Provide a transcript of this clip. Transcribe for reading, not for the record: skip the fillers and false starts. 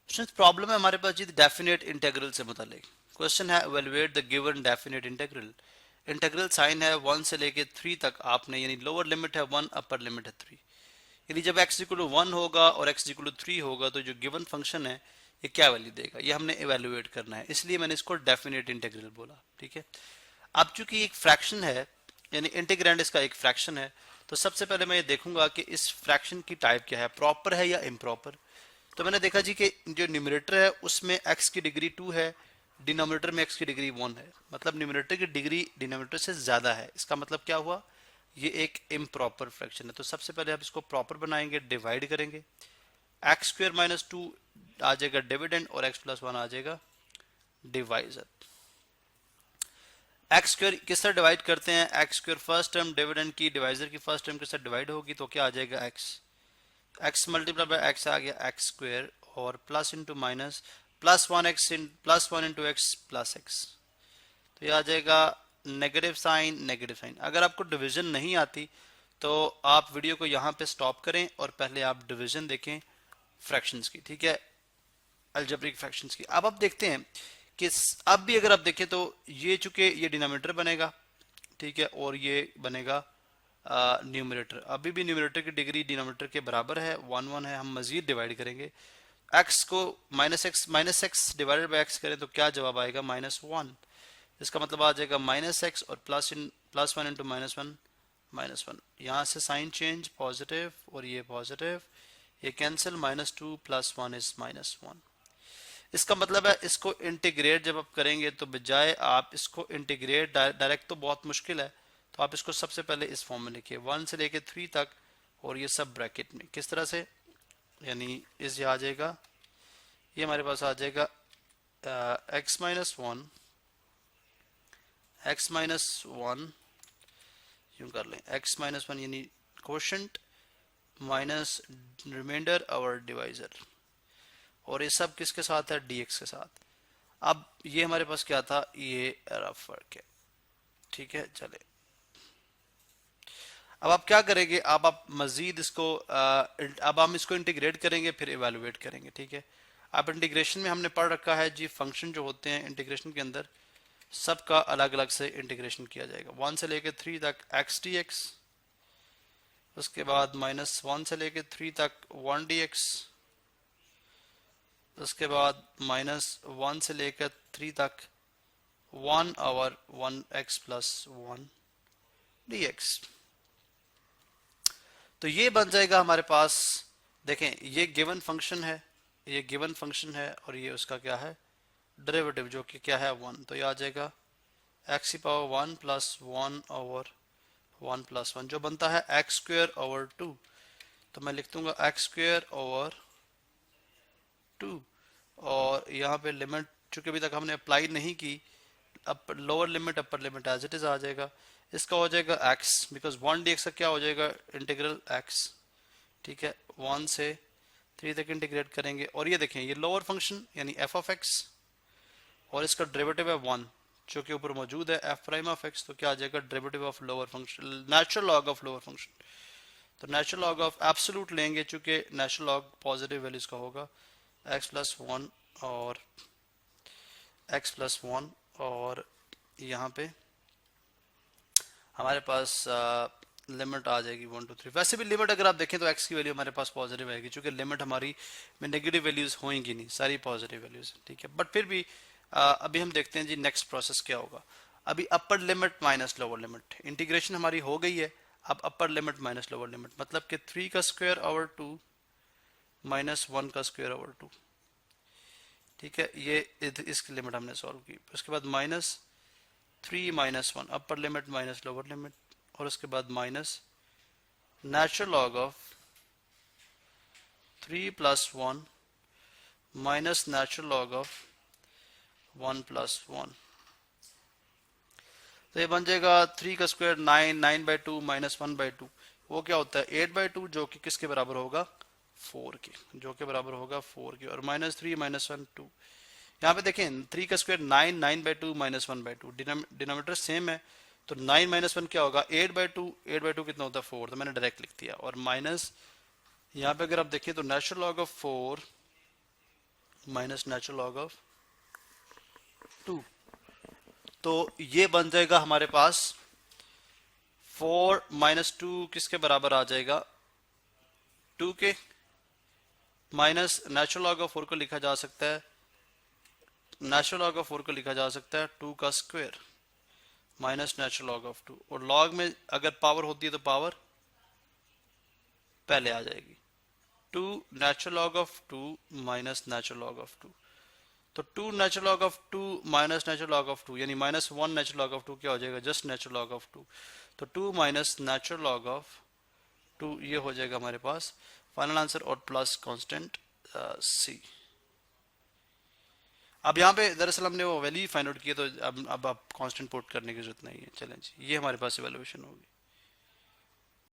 Students problem है हमारे पास जी definite integral से मुतालिक। क्वेश्चन है evaluate the given definite integral. Integral sign है 1 से लेके 3 तक आपने, यानी लोअर लिमिट है 1, अपर लिमिट है 3। यानी जब x इक्वल टू 1 होगा और x इक्वल टू 3 होगा तो जो गिवन फंक्शन है ये क्या वैल्यू देगा, ये हमने इवेलुएट करना है, इसलिए मैंने इसको डेफिनेट इंटीग्रल बोला। ठीक है, अब चूंकि एक फ्रैक्शन है यानी इंटीग्रैंड इसका एक फ्रैक्शन है, तो सबसे पहले मैं ये देखूंगा कि इस फ्रैक्शन की टाइप क्या है, प्रॉपर है या इम्प्रॉपर। तो मैंने देखा जी कि जो न्यूमरेटर है उसमें x की डिग्री 2 है, डिनोमिनेटर में x की डिग्री 1 है, मतलब न्यूमरेटर की डिग्री डिनोमिनेटर से ज्यादा है। इसका मतलब क्या हुआ, ये एक इम्प्रॉपर फ्रैक्शन है। तो सबसे पहले आप इसको प्रॉपर बनाएंगे, डिवाइड करेंगे, एक्स स्क्वायर माइनस 2 आ जाएगा डिविडेंड और x प्लस 1 आ जाएगा डिवाइजर। एक्स स्क्वायर किस तरह डिवाइड करते हैं, x square first term dividend की डिवाइजर की फर्स्ट टर्म के साथ डिवाइड होगी तो क्या आ जाएगा एक्स मल्टीप्लाई बाय एक्स आ गया एक्स स्क्वायर और plus into minus plus 1x plus 1 into x plus x, तो ये आ जाएगा नेगेटिव साइन। अगर आपको डिवीजन नहीं आती तो आप वीडियो को यहाँ पे स्टॉप करें और पहले आप डिवीजन देखें फ्रैक्शंस की। ठीक है, अलजेब्रिक फ्रैक्शंस की। अब आप देखते हैं कि अब भी अगर आप देखें तो ये चूंकि ये डिनोमिनेटर बनेगा, ठीक है, और ये बनेगा न्यूमरेटर। अभी भी न्यूमरेटर की डिग्री डिनोमिनेटर के बराबर है, 1 है। हम मजीद डिवाइड करेंगे, x को minus x divided by x करें तो क्या जवाब आएगा, -1। इसका मतलब आ जाएगा -x और प्लस 1 इंटू -1। यहाँ से साइन चेंज पॉजिटिव और ये पॉजिटिव, ये कैंसिल, -2 प्लस 1 इज -1। इसका मतलब है इसको इंटीग्रेट जब आप करेंगे तो बजाय आप इसको इंटीग्रेट डायरेक्ट तो बहुत मुश्किल है, तो आप इसको सबसे पहले इस फॉर्म में लिखिए 1 से लेके 3 तक और ये सब ब्रैकेट में। किस तरह से, यानी इस ये आ जाएगा, ये हमारे पास आ जाएगा x माइनस वन यूं कर लें, x माइनस 1 यानी कोशेंट माइनस रिमाइंडर और डिवाइजर, और ये सब किसके साथ है, dx के साथ। अब ये हमारे पास क्या था, ये रफ फर्क है। ठीक है, चले अब आप क्या करेंगे, अब आप मजीद इसको अब हम इसको इंटीग्रेट करेंगे फिर इवेलुएट करेंगे। ठीक है, अब इंटीग्रेशन में हमने पढ़ रखा है जी फंक्शन जो होते हैं इंटीग्रेशन के अंदर सबका अलग अलग से इंटीग्रेशन किया जाएगा। 1 से लेके 3 तक x dx, उसके बाद -1 से लेके 3 तक 1 dx, उसके बाद -1 से लेकर 3 तक 1 और 1x प्लस 1 dx। तो ये बन जाएगा हमारे पास, देखें ये गिवन फंक्शन है, ये गिवन फंक्शन है और ये उसका क्या है, डेरिवेटिव, जो कि क्या है 1। तो ये आ जाएगा x की पावर 1 प्लस 1 ओवर 1 प्लस 1, जो बनता है x स्क्वायर ओवर 2। तो मैं लिख दूंगा x स्क्वायर ओवर 2, और यहाँ पे लिमिट चूंकि अभी तक हमने अप्लाई नहीं की, lower limit upper limit as it is आ जाएगा। इसका हो जाएगा x, बिकॉज 1 dx का क्या हो जाएगा, इंटीग्रल x। ठीक है, 1 से 3 तक इंटीग्रेट करेंगे, और ये देखें ये लोअर फंक्शन यानी f ऑफ x और इसका डेरिवेटिव है 1 जो कि ऊपर मौजूद है f प्राइम ऑफ x, तो क्या आ जाएगा, derivative of lower function, natural log of lower function. तो नेचुरल लॉग ऑफ एब्सोल्यूट लेंगे चूंकि नेचुरल लॉग पॉजिटिव वैल्यूज का होगा, x प्लस 1 और x प्लस 1, और यहाँ पे हमारे पास लिमिट आ जाएगी 1 2 3। वैसे भी लिमिट अगर आप देखें तो x की वैल्यू हमारे पास पॉजिटिव आएगी, क्योंकि लिमिट हमारी में नेगेटिव वैल्यूज होंगी नहीं, सारी पॉजिटिव वैल्यूज। ठीक है, बट फिर भी अभी हम देखते हैं जी नेक्स्ट प्रोसेस क्या होगा। अभी upper limit minus lower limit, integration हमारी हो गई है। अब upper limit minus lower limit, मतलब कि 3 का स्क्वायर ओवर 2 माइनस 1 का स्क्वायर ओवर 2। ठीक है, ये इसकी लिमिट हमने सॉल्व की। उसके बाद -3 -1 upper limit minus lower limit, और उसके बाद minus natural log of 3 plus 1 minus natural log of 1 plus 1। तो ये बन जाएगा 3 का स्क्वायर 9 बाई 2 माइनस 1 बाई 2, वो क्या होता है 8 बाई 2, जो कि किसके बराबर होगा 4 के, जो के बराबर होगा 4 के, और -3 -1 2। यहाँ पे देखें 3 का square 9 by 2 minus 1 by 2, denominator same है, तो 9 माइनस 1 क्या होगा 8 बाई 2, 8 बाई 2 कितना होता है 4, तो मैंने डायरेक्ट लिख दिया। और माइनस यहाँ पे अगर आप देखिए तो natural log of 4 minus natural log of 2। तो ये बन जाएगा हमारे पास 4 माइनस 2 किसके बराबर आ जाएगा, 2 के। माइनस नेचुरल लॉग ऑफ 4 को लिखा जा सकता है, नेचुरल लॉग ऑफ 4 को लिखा जा सकता है 2 का square minus natural log of 2, और लॉग में अगर पावर होती है तो पावर पहले आ जाएगी। 2 natural log of 2 minus natural log of 2, तो 2 natural log of 2 minus natural log of 2 यानी माइनस 1 नेचुरल लॉग ऑफ 2 क्या हो जाएगा, जस्ट नेचुरल लॉग ऑफ 2। तो 2 माइनस नेचुरल लॉग ऑफ 2 ये हो जाएगा हमारे पास फाइनल आंसर, और प्लस कांस्टेंट सी। अब यहाँ पे दरअसल हमने वो वैल्यू फाइंड आउट किया, तो अब कांस्टेंट पुट करने की जरूरत नहीं है। चलें जी, ये हमारे पास इवैल्यूएशन होगी।